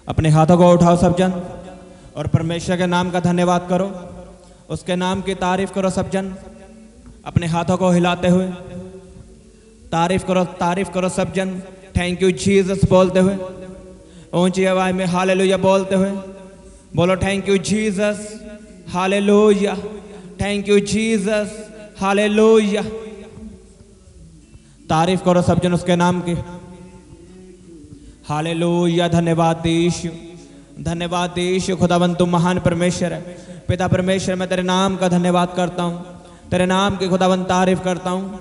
अपने हाथों को उठाओ सब जन और परमेश्वर के नाम का धन्यवाद करो, उसके नाम की तारीफ करो सब जन। अपने हाथों को हिलाते हुए तारीफ करो सब जन। थैंक यू जीसस बोलते हुए, ऊंची आवाज में हालेलुया बोलते हुए बोलो thank you Jesus, hallelujah, thank you Jesus, hallelujah. तारीफ करो सब जन उसके नाम की। हालेलुया, धन्यवाद यीशु, धन्यवाद यीशु। खुदावन तू महान परमेश्वर है। पिता परमेश्वर, मैं तेरे नाम का धन्यवाद करता हूँ, तेरे नाम की खुदावन तारीफ करता हूँ।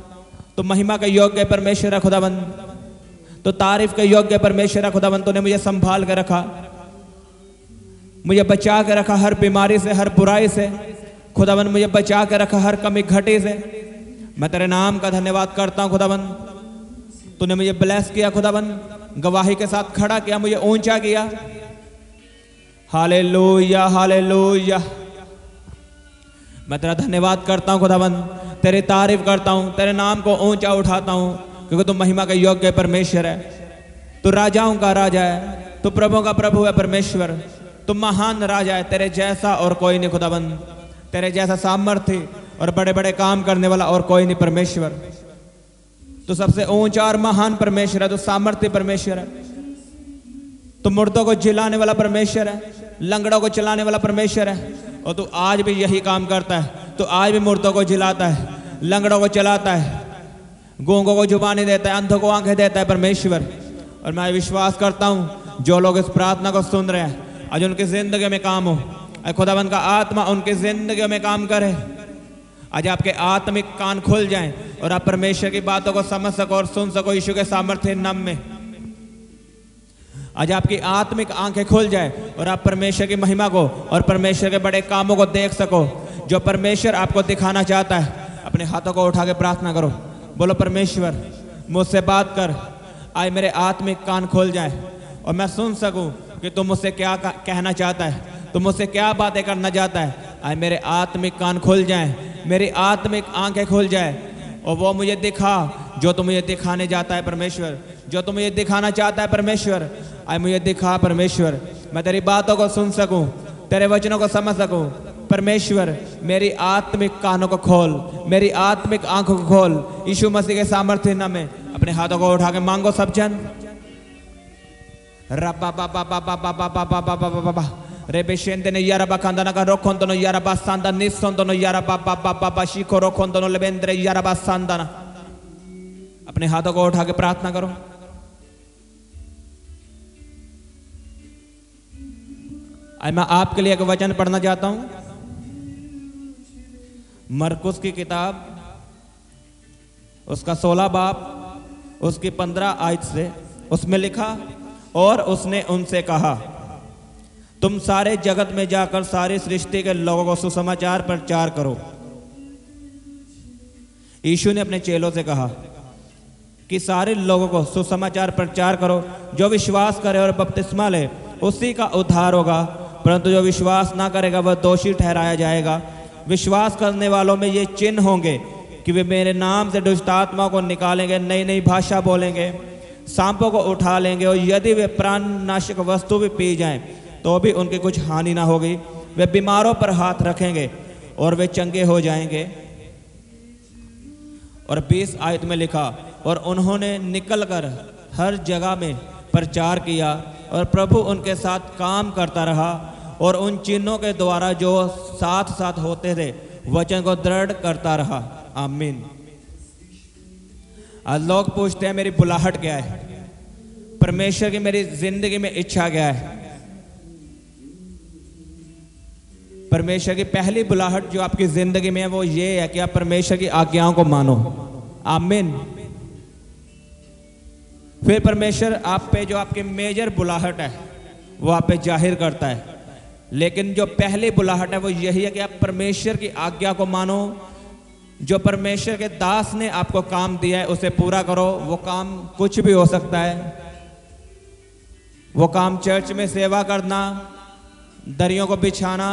तो महिमा के योग्य परमेश्वर है खुदावन, तो तारीफ के योग्य परमेश्वर है खुदावन। तूने मुझे संभाल के रखा, मुझे बचा के रखा हर बीमारी से, हर बुराई से खुदावन। मुझे बचा के रखा हर कमी घटी से। मैं तेरे नाम का धन्यवाद करता हूँ खुदावन। तूने मुझे ब्लेस किया खुदावन, गवाही के साथ खड़ा किया, मुझे ऊंचा किया। Hallelujah, hallelujah. मैं तेरा धन्यवाद करता हूँ खुदावन, तेरी तारीफ करता हूँ, तेरे नाम को ऊंचा उठाता हूँ, क्योंकि तू महिमा के योग्य परमेश्वर है। तू राजाओं का राजा है, तू प्रभुओं का प्रभु है परमेश्वर। तू महान राजा है, तेरे जैसा और कोई नहीं खुदावन, तेरे जैसा सामर्थ्य और बड़े बड़े काम करने वाला और कोई नहीं परमेश्वर। तू सबसे ऊंचा और महान परमेश्वर है, तू सामर्थ्य परमेश्वर है। तू मुर्दों को जिलाने वाला परमेश्वर है, लंगड़ों को चलाने वाला परमेश्वर है। और तू आज भी यही काम करता है। तू आज भी मुर्दों को जिलाता है, लंगड़ों को चलाता है, गूंगों को जुबानी देता है, अंधों को आंखें देता है परमेश्वर। और मैं विश्वास करता हूँ जो लोग इस प्रार्थना को सुन रहे हैं, आज उनकी जिंदगी में काम हो, खुदावन का आत्मा उनकी जिंदगी में काम करे। आज आपके आत्मिक कान खुल जाएं और आप परमेश्वर की बातों को समझ सको और सुन सको यीशु के सामर्थ्य नाम में। आज आपकी आत्मिक आंखें खुल जाए और आप परमेश्वर की महिमा को और परमेश्वर के बड़े कामों को देख सको जो परमेश्वर आपको दिखाना चाहता है। अपने हाथों को उठा के प्रार्थना करो, बोलो परमेश्वर मुझसे बात कर, आज मेरे आत्मिक कान खुल जाए और मैं सुन सकूं कि तुम मुझसे क्या कहना चाहता है, तुम मुझसे क्या बातें करना चाहता है। आज मेरे आत्मिक कान खुल जाएं, मेरी आत्मिक आंखें खुल जाए और वो मुझे दिखा जो तुम मुझे दिखाने जाता है परमेश्वर, जो तुम मुझे दिखाना चाहता है परमेश्वर। आज मुझे दिखा परमेश्वर, मैं तेरी बातों को सुन सकूं, तेरे वचनों को समझ सकूं परमेश्वर। मेरी आत्मिक कानों को खोल, मेरी आत्मिक आंखों को खोल यीशु मसीह के सामर्थ्य नाम में। अपने हाथों को उठा के मांगो सब जन। रब्बा बाबा बाबा बाबा बाबा बाबा बाबा रे बेशेंदे ने यारा बाकांदा का रोखोंदो नो यारा बासांदा निसोंदो नो यारा बाबा बाबा बाबा शिको रोखोंदो नो लेबेंद्रे यारा बासांदा। अपने हाथों को उठा के प्रार्थना करो। आज मैं आपके लिए एक वचन पढ़ना चाहता हूं, मरकुस की किताब उसका 16 बाब उसकी 15 आयत से। उसमें लिखा, और उसने उनसे कहा तुम सारे जगत में जाकर सारी सृष्टि के लोगों को सुसमाचार प्रचार करो। यीशु ने अपने चेलों से कहा कि सारे लोगों को सुसमाचार प्रचार करो। जो विश्वास करे और बपतिस्मा ले उसी का उद्धार होगा, परंतु जो विश्वास ना करेगा वह दोषी ठहराया जाएगा। विश्वास करने वालों में ये चिन्ह होंगे कि वे मेरे नाम से दुष्ट आत्मा को निकालेंगे, नई नई भाषा बोलेंगे, सांपों को उठा लेंगे, और यदि वे प्राण नाशक वस्तु भी पी जाएं तो भी उनकी कुछ हानि ना होगी। वे बीमारों पर हाथ रखेंगे और वे चंगे हो जाएंगे। और 20 आयत में लिखा, और उन्होंने निकलकर हर जगह में प्रचार किया और प्रभु उनके साथ काम करता रहा और उन चिन्हों के द्वारा जो साथ साथ होते थे वचन को दृढ़ करता रहा। आमीन। आज लोग पूछते हैं मेरी बुलाहट क्या है, परमेश्वर की मेरी जिंदगी में इच्छा क्या है। परमेश्वर की पहली बुलाहट जो आपकी जिंदगी में है वो ये है कि आप परमेश्वर की आज्ञाओं को मानो। आमीन। फिर परमेश्वर आप पे जो आपकी मेजर बुलाहट है वो आप पे जाहिर करता है, लेकिन जो पहली बुलाहट है वो यही है कि आप परमेश्वर की आज्ञा को मानो। जो परमेश्वर के दास ने आपको काम दिया है उसे पूरा करो। वो काम कुछ भी हो सकता है, वो काम चर्च में सेवा करना, दरियों को बिछाना,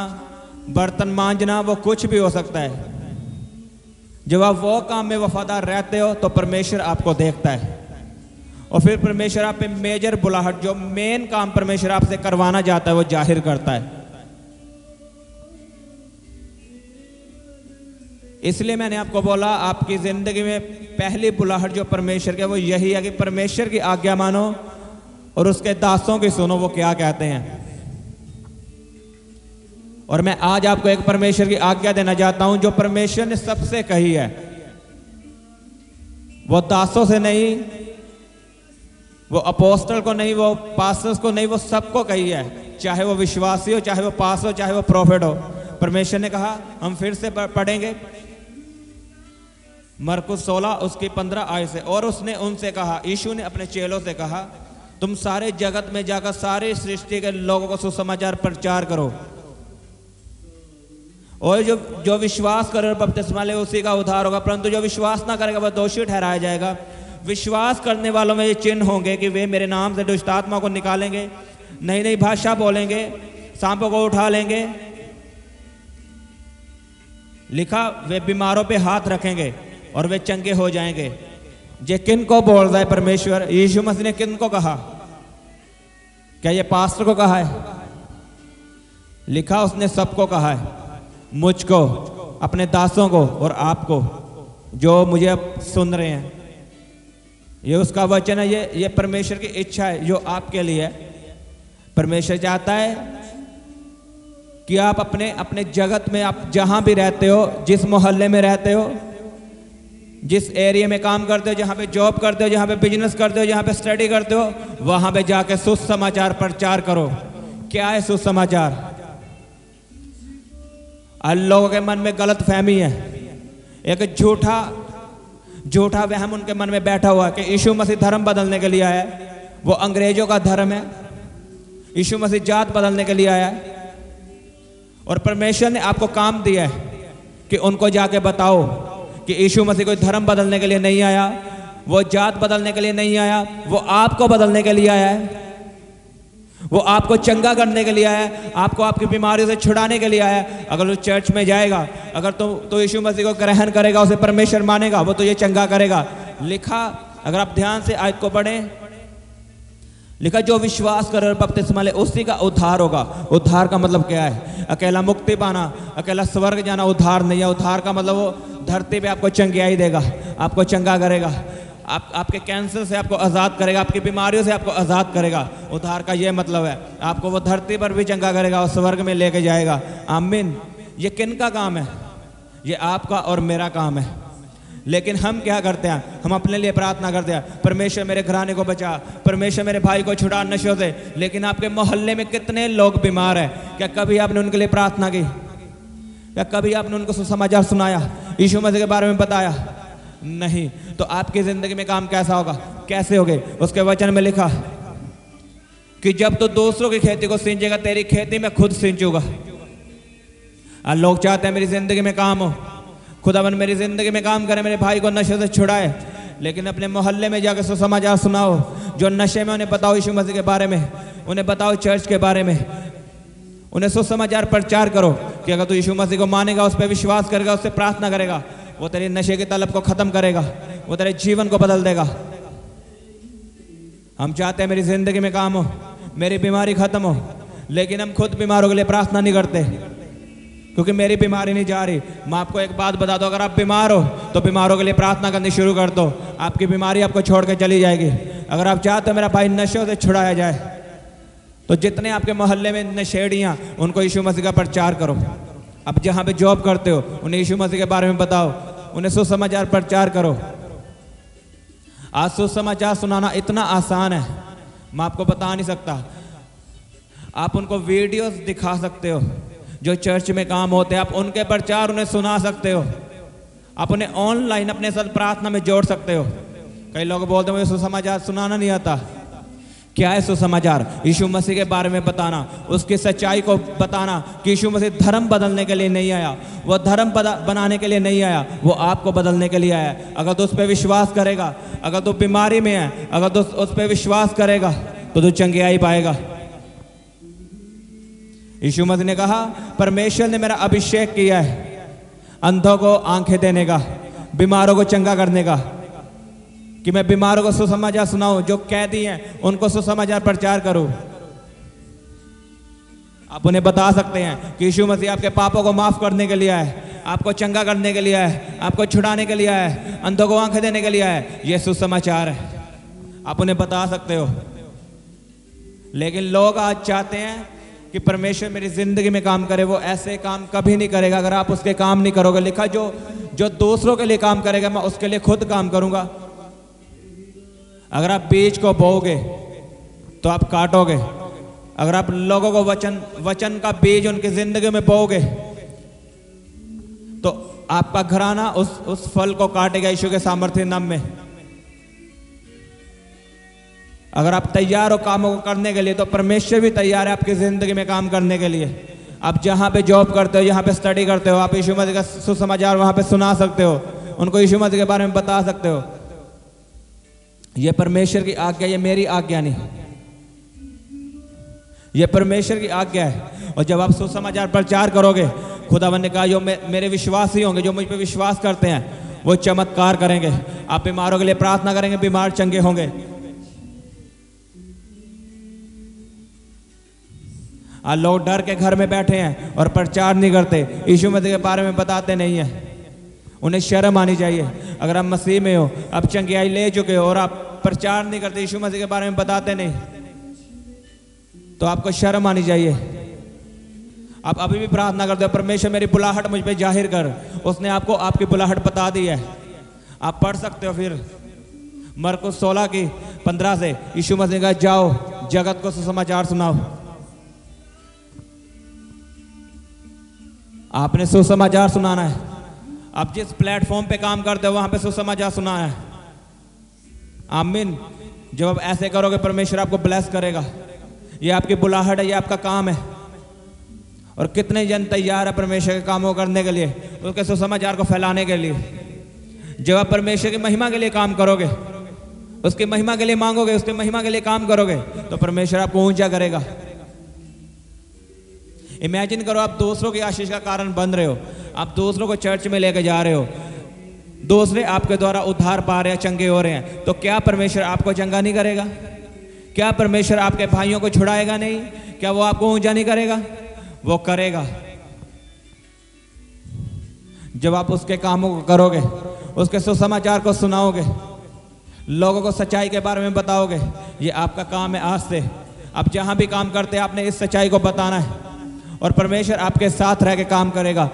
बर्तन मांजना, वो कुछ भी हो सकता है। जब आप वो काम में वफादार रहते हो तो परमेश्वर आपको देखता है और फिर परमेश्वर आप पे मेजर बुलाहट, जो मेन काम परमेश्वर आपसे करवाना चाहता है, वो जाहिर करता है। इसलिए मैंने आपको बोला, आपकी जिंदगी में पहली बुलाहट जो परमेश्वर के, वो यही है कि परमेश्वर की आज्ञा मानो और उसके दासों की सुनो वो क्या कहते हैं। और मैं आज आपको एक परमेश्वर की आज्ञा देना चाहता हूं, जो परमेश्वर ने सबसे कही है, वो दासों से नहीं, वो अपोस्टल को नहीं, वो पास्टर्स को नहीं, वो सबको कही है। चाहे वो विश्वासी हो, चाहे वो पास हो, चाहे वो प्रॉफिट हो। परमेश्वर ने कहा, हम फिर से पढ़ेंगे मरकुस 16 उसकी 15 आयत से। और उसने उनसे कहा, यीशु ने अपने चेलों से कहा, तुम सारे जगत में जाकर सारी सृष्टि के लोगों को सुसमाचार प्रचार करो। और जो विश्वास करे और बपतिस्मा ले उसी का उद्धार होगा, परंतु जो विश्वास ना करेगा वह दोषी ठहराया जाएगा। विश्वास करने वालों में ये चिन्ह होंगे कि वे मेरे नाम से दुष्ट आत्मा को निकालेंगे, नई नई भाषा बोलेंगे, सांपों को उठा लेंगे। लिखा, वे बीमारों पे हाथ रखेंगे और वे चंगे हो जाएंगे। ये किन को बोल रहा है परमेश्वर? यीशु मसीह ने किन को कहा? क्या ये पास्टर को कहा है? लिखा, उसने सबको कहा है, मुझको, अपने दासों को और आपको जो मुझे अब सुन रहे हैं। ये उसका वचन है, ये परमेश्वर की इच्छा है जो आपके लिए है। परमेश्वर चाहता है कि आप अपने अपने जगत में, आप जहां भी रहते हो, जिस मोहल्ले में रहते हो, जिस एरिया में काम करते हो, जहां पे जॉब करते हो, जहां पे बिजनेस करते हो, जहां पे स्टडी करते हो, वहां पे जाके सुसमाचार प्रचार करो। क्या है सुसमाचार? लोगों के मन में गलत फहमी है, एक झूठा वहम उनके मन में बैठा हुआ है कि यीशु मसीह धर्म बदलने के लिए आया है। वो अंग्रेजों का धर्म है। यीशु मसीह जात बदलने के लिए आया है। और परमेश्वर ने आपको काम दिया है कि उनको जाके बताओ कि यीशु मसीह कोई धर्म बदलने के लिए नहीं आया, वो जात बदलने के लिए नहीं आया, वो आपको बदलने के लिए आया है, वो आपको चंगा करने के लिए आया है, आपको आपकी बीमारियों से छुड़ाने के लिए आया है। अगर वो चर्च में जाएगा, अगर तो यीशु मसीह को ग्रहण करेगा, उसे परमेश्वर मानेगा, वो तो ये चंगा करेगा। लिखा, अगर आप ध्यान से आयत को पढ़ें, लिखा, जो विश्वास करे और बपतिस्मा ले उसी का उद्धार होगा। उद्धार का मतलब क्या है? अकेला मुक्ति पाना, अकेला स्वर्ग जाना उद्धार नहीं है। उद्धार का मतलब वो धरती पे आपको चंगाई देगा, आपको चंगा करेगा, आपके कैंसर से आपको आज़ाद करेगा, आपकी बीमारियों से आपको आज़ाद करेगा। उद्धार का ये मतलब है, आपको वो धरती पर भी चंगा करेगा और स्वर्ग में लेके जाएगा। आमीन। ये किन का काम है? ये आपका और मेरा काम है। लेकिन हम क्या करते हैं? हम अपने लिए प्रार्थना करते हैं, परमेश्वर मेरे घराने को बचा, परमेश्वर मेरे भाई को छुड़ा नशों से। लेकिन आपके मोहल्ले में कितने लोग बीमार हैं? क्या कभी आपने उनके लिए प्रार्थना की? क्या कभी आपने उनको सुसमाचार सुनाया, यीशु मसीह के बारे में बताया? नहीं। तो आपकी जिंदगी में काम कैसा होगा? कैसे होगे? उसके वचन में लिखा कि जब तो दूसरों की खेती को सींचेगा, तेरी खेती में खुद सींचूंगा। लोग चाहते हैं मेरी जिंदगी में काम हो, खुदावन मेरी जिंदगी में काम करे, मेरे भाई को नशे से छुड़ाए। लेकिन अपने मोहल्ले में जाकर सुसमाचार सुनाओ, जो नशे में, उन्हें बताओ यीशु मसीह के बारे में, उन्हें बताओ चर्च के बारे में, उन्हें सुसमाचार प्रचार करो कि अगर तू यीशु मसीह को मानेगा, उस पर विश्वास करेगा, उससे प्रार्थना करेगा, वो तेरी नशे की तलब को खत्म करेगा, वो तेरे जीवन को बदल देगा। हम चाहते हैं मेरी जिंदगी में काम हो, मेरी बीमारी खत्म हो, लेकिन हम खुद बीमारों के लिए प्रार्थना नहीं करते क्योंकि मेरी बीमारी नहीं जा रही। मैं आपको एक बात बता दूं, अगर आप बीमार हो तो बीमारों के लिए प्रार्थना करनी शुरू कर दो, आपकी बीमारी आपको छोड़ के चली जाएगी। अगर आप चाहते हो मेरा भाई नशों से छुड़ाया जाए, तो जितने आपके मोहल्ले में नशेड़ियाँ, उनको यीशु मसीह का प्रचार करो। अब जहाँ पे जॉब करते हो, उन्हें यीशु मसीह के बारे में बताओ, उन्हें सुसमाचार प्रचार करो। आज सुसमाचार सुनाना इतना आसान है, मैं आपको बता नहीं सकता। आप उनको वीडियोस दिखा सकते हो जो चर्च में काम होते हैं, आप उनके प्रचार उन्हें सुना सकते हो, आप उन्हें ऑनलाइन अपने साथ प्रार्थना में जोड़ सकते हो। कई लोग बोलते हैं मुझे सुसमाचार सुनाना नहीं आता। क्या है सुसमाचार? यीशु मसीह के बारे में बताना, उसकी सच्चाई को बताना कि यीशु मसीह धर्म बदलने के लिए नहीं आया, वो धर्म बनाने के लिए नहीं आया, वो आपको बदलने के लिए आया। अगर तू उस पर विश्वास करेगा, अगर तू बीमारी में है, अगर तू उस पर विश्वास करेगा तो तू चंगियाई पाएगा। यीशु मसीह ने कहा, परमेश्वर ने मेरा अभिषेक किया है अंधों को आंखें देने का, बीमारों को चंगा करने का। कि मैं बीमारों को सुसमाचार सुनाऊं, जो कैदी हैं उनको सुसमाचार प्रचार करूं। आप उन्हें बता सकते हैं कि यीशु मसीह आपके पापों को माफ करने के लिए है, आपको चंगा करने के लिए है, आपको छुड़ाने के लिए है, अंधों को आंखें देने के लिए है। यह सुसमाचार है, आप उन्हें बता सकते हो। लेकिन लोग आज चाहते हैं कि परमेश्वर मेरी जिंदगी में काम करे। वो ऐसे काम कभी नहीं करेगा अगर आप उसके काम नहीं करोगे। लिखा जो दूसरों के लिए काम करेगा मैं उसके लिए खुद काम करूंगा। अगर आप बीज को बोओगे तो आप काटोगे। अगर आप लोगों को वचन का बीज उनकी जिंदगी में बोओगे तो आपका घराना उस फल को काटेगा यीशु के सामर्थ्य नाम में। अगर आप तैयार हो कामों को करने के लिए तो परमेश्वर भी तैयार है आपकी जिंदगी में काम करने के लिए। आप जहां पे जॉब करते हो, यहाँ पे स्टडी करते हो, आप यीशु मसीह का सुसमाचार वहां पे सुना सकते हो, उनको यीशु मसीह के बारे में बता सकते हो। यह परमेश्वर की आज्ञा, ये मेरी आज्ञा नहीं, यह परमेश्वर की आज्ञा है। और जब आप सुसमाचार प्रचार करोगे, खुदावंद ने कहा जो मेरे विश्वासी होंगे, जो मुझ पे विश्वास करते हैं, वो चमत्कार करेंगे। आप बीमारों के लिए प्रार्थना करेंगे, बीमार चंगे होंगे। आज लोग डर के घर में बैठे हैं और प्रचार नहीं करते, यीशु मसीह के बारे में बताते नहीं है। उन्हें शर्म आनी चाहिए। अगर आप मसीह में हो, आप चंगियाई ले चुके हो और आप प्रचार नहीं करते, यीशु मसीह के बारे में बताते नहीं, तो आपको शर्म आनी चाहिए। आप अभी भी प्रार्थना करते हो, परमेश्वर मेरी बुलाहट मुझ पे जाहिर कर। उसने आपको आपकी बुलाहट बता दी है। आप पढ़ सकते हो फिर मरकुस 16:15 से। यीशु मसीह का जाओ जगत को सुसमाचार सुनाओ। आपने सुसमाचार सुनाना है। आप जिस प्लेटफॉर्म पे काम करते हो वहां पे सुसमाचार सुनाना है। आमीन। जब आप ऐसे करोगे परमेश्वर आपको ब्लेस करेगा। ये आपकी बुलाहट है, ये आपका काम है। और कितने जन तैयार है परमेश्वर के कामों करने के लिए, उसके सुसमाचार को फैलाने के लिए। जब आप परमेश्वर की महिमा के लिए काम करोगे, उसकी महिमा के लिए मांगोगे, उसकी महिमा के लिए काम करोगे, तो परमेश्वर आपको ऊंचा करेगा। इमेजिन करो आप दूसरों की आशीष का कारण बन रहे हो, आप दूसरों को चर्च में लेके जा रहे हो, दूसरे आपके द्वारा उद्धार पा रहे हैं, चंगे हो रहे हैं, तो क्या परमेश्वर आपको चंगा नहीं करेगा? क्या परमेश्वर आपके भाइयों को छुड़ाएगा नहीं? क्या वो आपको ऊंचा नहीं करेगा? वो करेगा। जब आप उसके कामों को करोगे, उसके सुसमाचार को सुनाओगे, लोगों को सच्चाई के बारे में बताओगे, ये आपका काम है। आज से आप जहां भी काम करते हैं आपने इस सच्चाई को बताना है और परमेश्वर आपके साथ रह के काम करेगा।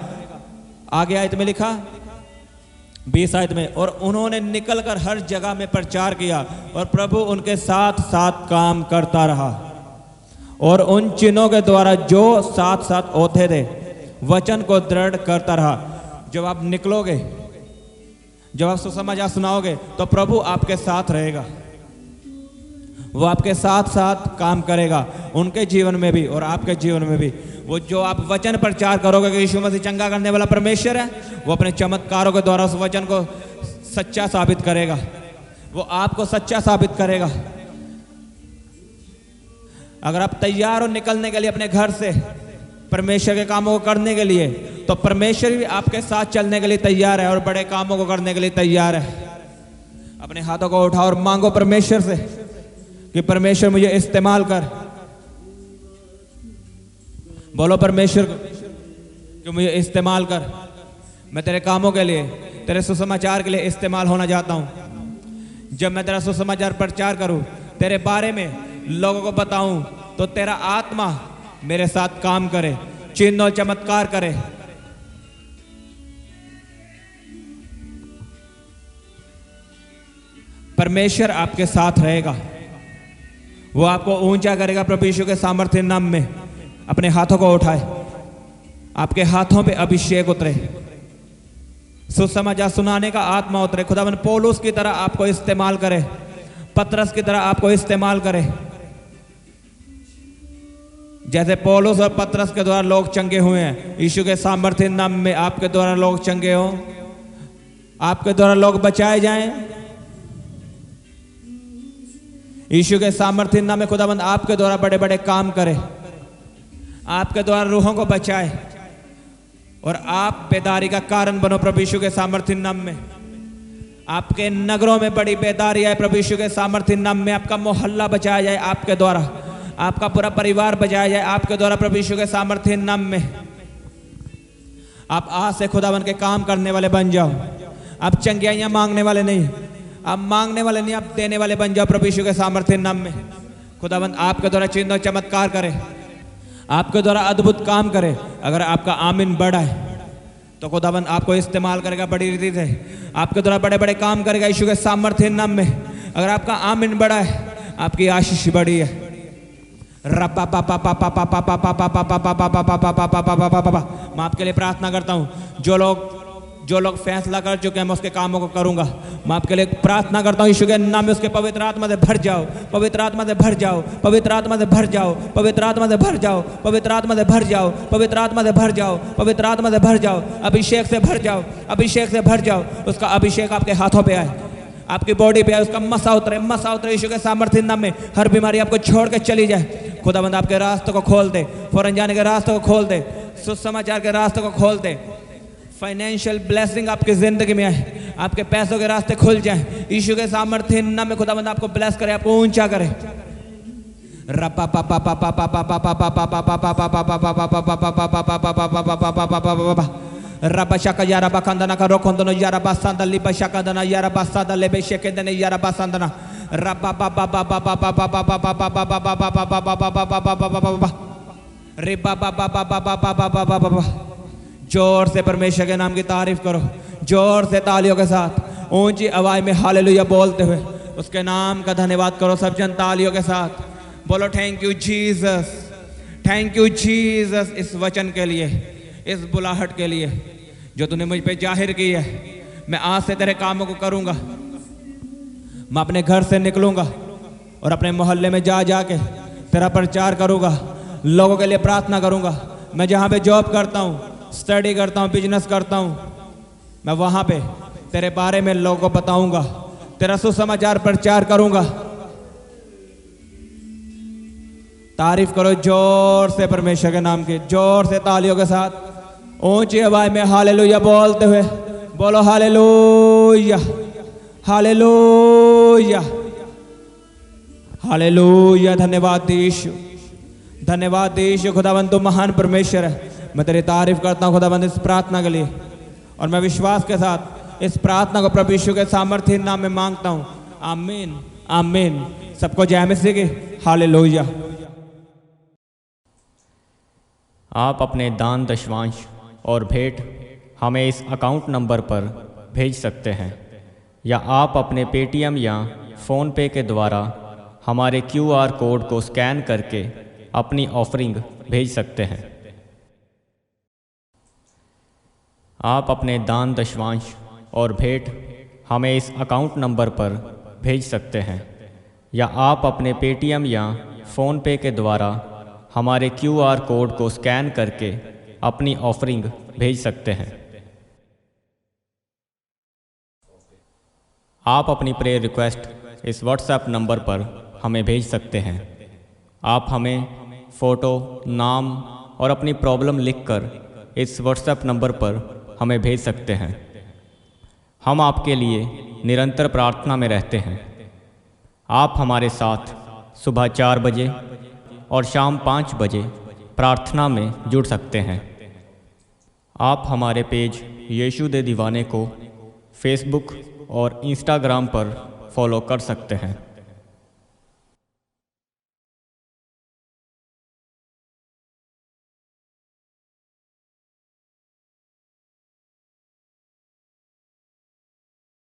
आगे आयत में लिखा 20 आयत में, और उन्होंने निकलकर हर जगह में प्रचार किया और प्रभु उनके साथ साथ काम करता रहा। और उन चिन्हों के द्वारा जो साथ साथ होते थे वचन को दृढ़ करता रहा। जब आप निकलोगे, जब आप सुसमाचार सुनाओगे, तो प्रभु आपके साथ रहेगा। वो आपके साथ साथ काम करेगा, उनके जीवन में भी और आपके जीवन में भी। वो जो आप वचन प्रचार करोगे कि यीशु मसीह चंगा करने वाला परमेश्वर है, वो अपने चमत्कारों के द्वारा उस वचन को सच्चा साबित करेगा। वो आपको सच्चा साबित करेगा। अगर आप तैयार हो निकलने के लिए अपने घर से परमेश्वर के कामों को करने के लिए, तो परमेश्वर भी आपके साथ चलने के लिए तैयार है और बड़े कामों को करने के लिए तैयार है। अपने हाथों को उठाओ और मांगो परमेश्वर से कि परमेश्वर मुझे इस्तेमाल कर। बोलो परमेश्वर कि मुझे इस्तेमाल कर, मैं तेरे कामों के लिए, तेरे सुसमाचार के लिए इस्तेमाल होना चाहता हूं। जब मैं तेरा सुसमाचार प्रचार करूं, तेरे बारे में लोगों को बताऊं, तो तेरा आत्मा मेरे साथ काम करे, चिन्ह और चमत्कार करे। परमेश्वर आपके साथ रहेगा, वो आपको ऊंचा करेगा प्रभु यीशु के सामर्थ्य नाम में। अपने हाथों को उठाए, आपके हाथों पे अभिषेक उतरे, सुसमाचार सुनाने का आत्मा उतरे। खुदावंद पौलुस की तरह आपको इस्तेमाल करे, पतरस की तरह आपको इस्तेमाल करे। जैसे पौलुस और पतरस के द्वारा लोग चंगे हुए हैं, यीशु के सामर्थ्य नाम में आपके द्वारा लोग चंगे हों, आपके द्वारा लोग बचाए जाएं। यीशु के सामर्थ्य नाम में खुदावंद आपके द्वारा बड़े बड़े काम करे, आपके द्वारा रूहों को बचाए और आप बेदारी का कारण बनो प्रभु यीशु के सामर्थ्य नाम में। आपके नगरों में बड़ी बेदारी आए प्रभु यीशु के सामर्थ्य नाम में। आपका मोहल्ला बचाया जाए आपके द्वारा, आपका पूरा परिवार बचाया जाए आपके द्वारा प्रभु यीशु के सामर्थ्य नाम में। आप आज से खुदावन के काम करने वाले बन जाओ। आप चंगियाइयाँ मांगने वाले नहीं, आप मांगने वाले नहीं, आप देने वाले बन जाओ प्रभु यीशु के सामर्थ्य नाम में। खुदावन आपके द्वारा चिन्ह और चमत्कार करे, आपके द्वारा अद्भुत काम करे। अगर आपका आमीन बड़ा है तो खुदावन आपको इस्तेमाल करेगा बड़ी रीति से, आपके द्वारा बड़े बड़े काम करेगा यीशु के सामर्थ्य नाम में। अगर आपका आमीन बड़ा है, आपकी आशीष बड़ी है। मैं आपके लिए प्रार्थना करता हूँ, जो लोग फैसला कर चुके हैं मैं उसके कामों को करूंगा। मैं आपके लिए प्रार्थना करता हूँ यीशु के नाम में, उसके पवित्र आत्मा से भर जाओ, पवित्र आत्मा से भर जाओ, पवित्र आत्मा से भर जाओ, पवित्र आत्मा से भर जाओ, पवित्र आत्मा से भर जाओ, पवित्र आत्मा से भर जाओ, पवित्र आत्मा से भर जाओ, अभिषेक से भर जाओ, अभिषेक से भर जाओ। उसका अभिषेक आपके हाथों पे आए, आपकी बॉडी पे आए, उसका मसा उतरे यीशु के सामर्थ्य नाम में। हर बीमारी आपको छोड़ के चली जाए। खुदावंद आपके रास्तों को खोल दे, फौरन जाने के रास्तों को खोल दे, सुसमाचार के रास्तों को खोल दे। फाइनेंशियल ब्लेसिंग आपकी जिंदगी में आए, आपके पैसों के रास्ते खुल जाएं यीशु के सामर्थ्य नाम में। खुदावंद आपको ब्लेस करे, आपको ऊंचा करे। रबा शका यारा बखंदना का रोखंदनो यारा बसंदा लिबा शका दना यारा बसंदा लेबे शेके दने यारा बसंदना रबा बाबा बाबा बाबा बाबा बाबा बाबा बाबा बाबा बाबा बाबा रे बाबा बाबा बाबा बाबा बाबा। जोर से परमेश्वर के नाम की तारीफ करो, जोर से तालियों के साथ ऊंची आवाज में हालेलुया बोलते हुए उसके नाम का धन्यवाद करो। सब जन तालियों के साथ बोलो thank you Jesus, thank you Jesus इस वचन के लिए, इस बुलाहट के लिए जो तूने मुझ पे जाहिर की है। मैं आज से तेरे कामों को करूंगा। मैं अपने घर से निकलूंगा और अपने मोहल्ले में जा जाके तेरा प्रचार करूंगा, लोगों के लिए प्रार्थना करूंगा। मैं जहाँ पे जॉब करता हूँ, स्टडी करता हूँ, बिजनेस करता हूँ, मैं वहाँ पे तेरे बारे में लोगों को बताऊंगा, तेरा सुसमाचार प्रचार करूंगा। तारीफ करो जोर से परमेश्वर के नाम की, जोर से तालियों के साथ ऊंची आवाज में हालेलुया बोलते हुए बोलो हालेलुया, हालेलुया, हालेलुया। धन्यवाद यीशु, धन्यवाद यीशु। खुदावंद तू महान परमेश्वर है। मैं तेरी तारीफ करता हूँ खुदावंद इस प्रार्थना के लिए, और मैं विश्वास के साथ इस प्रार्थना को प्रभु यीशु के सामर्थ्य नाम में मांगता हूँ। आमीन, आमीन। सबको जय मसीह की हालेलुया। आप अपने दान दशवांश और भेंट हमें इस अकाउंट नंबर पर भेज सकते हैं, या आप अपने पेटीएम या फ़ोनपे के द्वारा हमारे QR कोड को स्कैन करके अपनी ऑफरिंग भेज सकते हैं। आप अपने दान दशवांश और भेंट हमें इस अकाउंट नंबर पर भेज सकते हैं, या आप अपने पेटीएम या फ़ोनपे के द्वारा हमारे QR कोड को स्कैन करके अपनी ऑफरिंग भेज सकते हैं। आप अपनी प्रेयर रिक्वेस्ट इस व्हाट्सएप नंबर पर हमें भेज सकते हैं। आप हमें फ़ोटो, नाम और अपनी प्रॉब्लम लिखकर इस व्हाट्सएप नंबर पर हमें भेज सकते हैं। हम आपके लिए निरंतर प्रार्थना में रहते हैं। आप हमारे साथ सुबह 4 बजे और शाम 5 बजे प्रार्थना में जुड़ सकते हैं। आप हमारे पेज यीशु दे दीवाने को फेसबुक और इंस्टाग्राम पर फॉलो कर सकते हैं।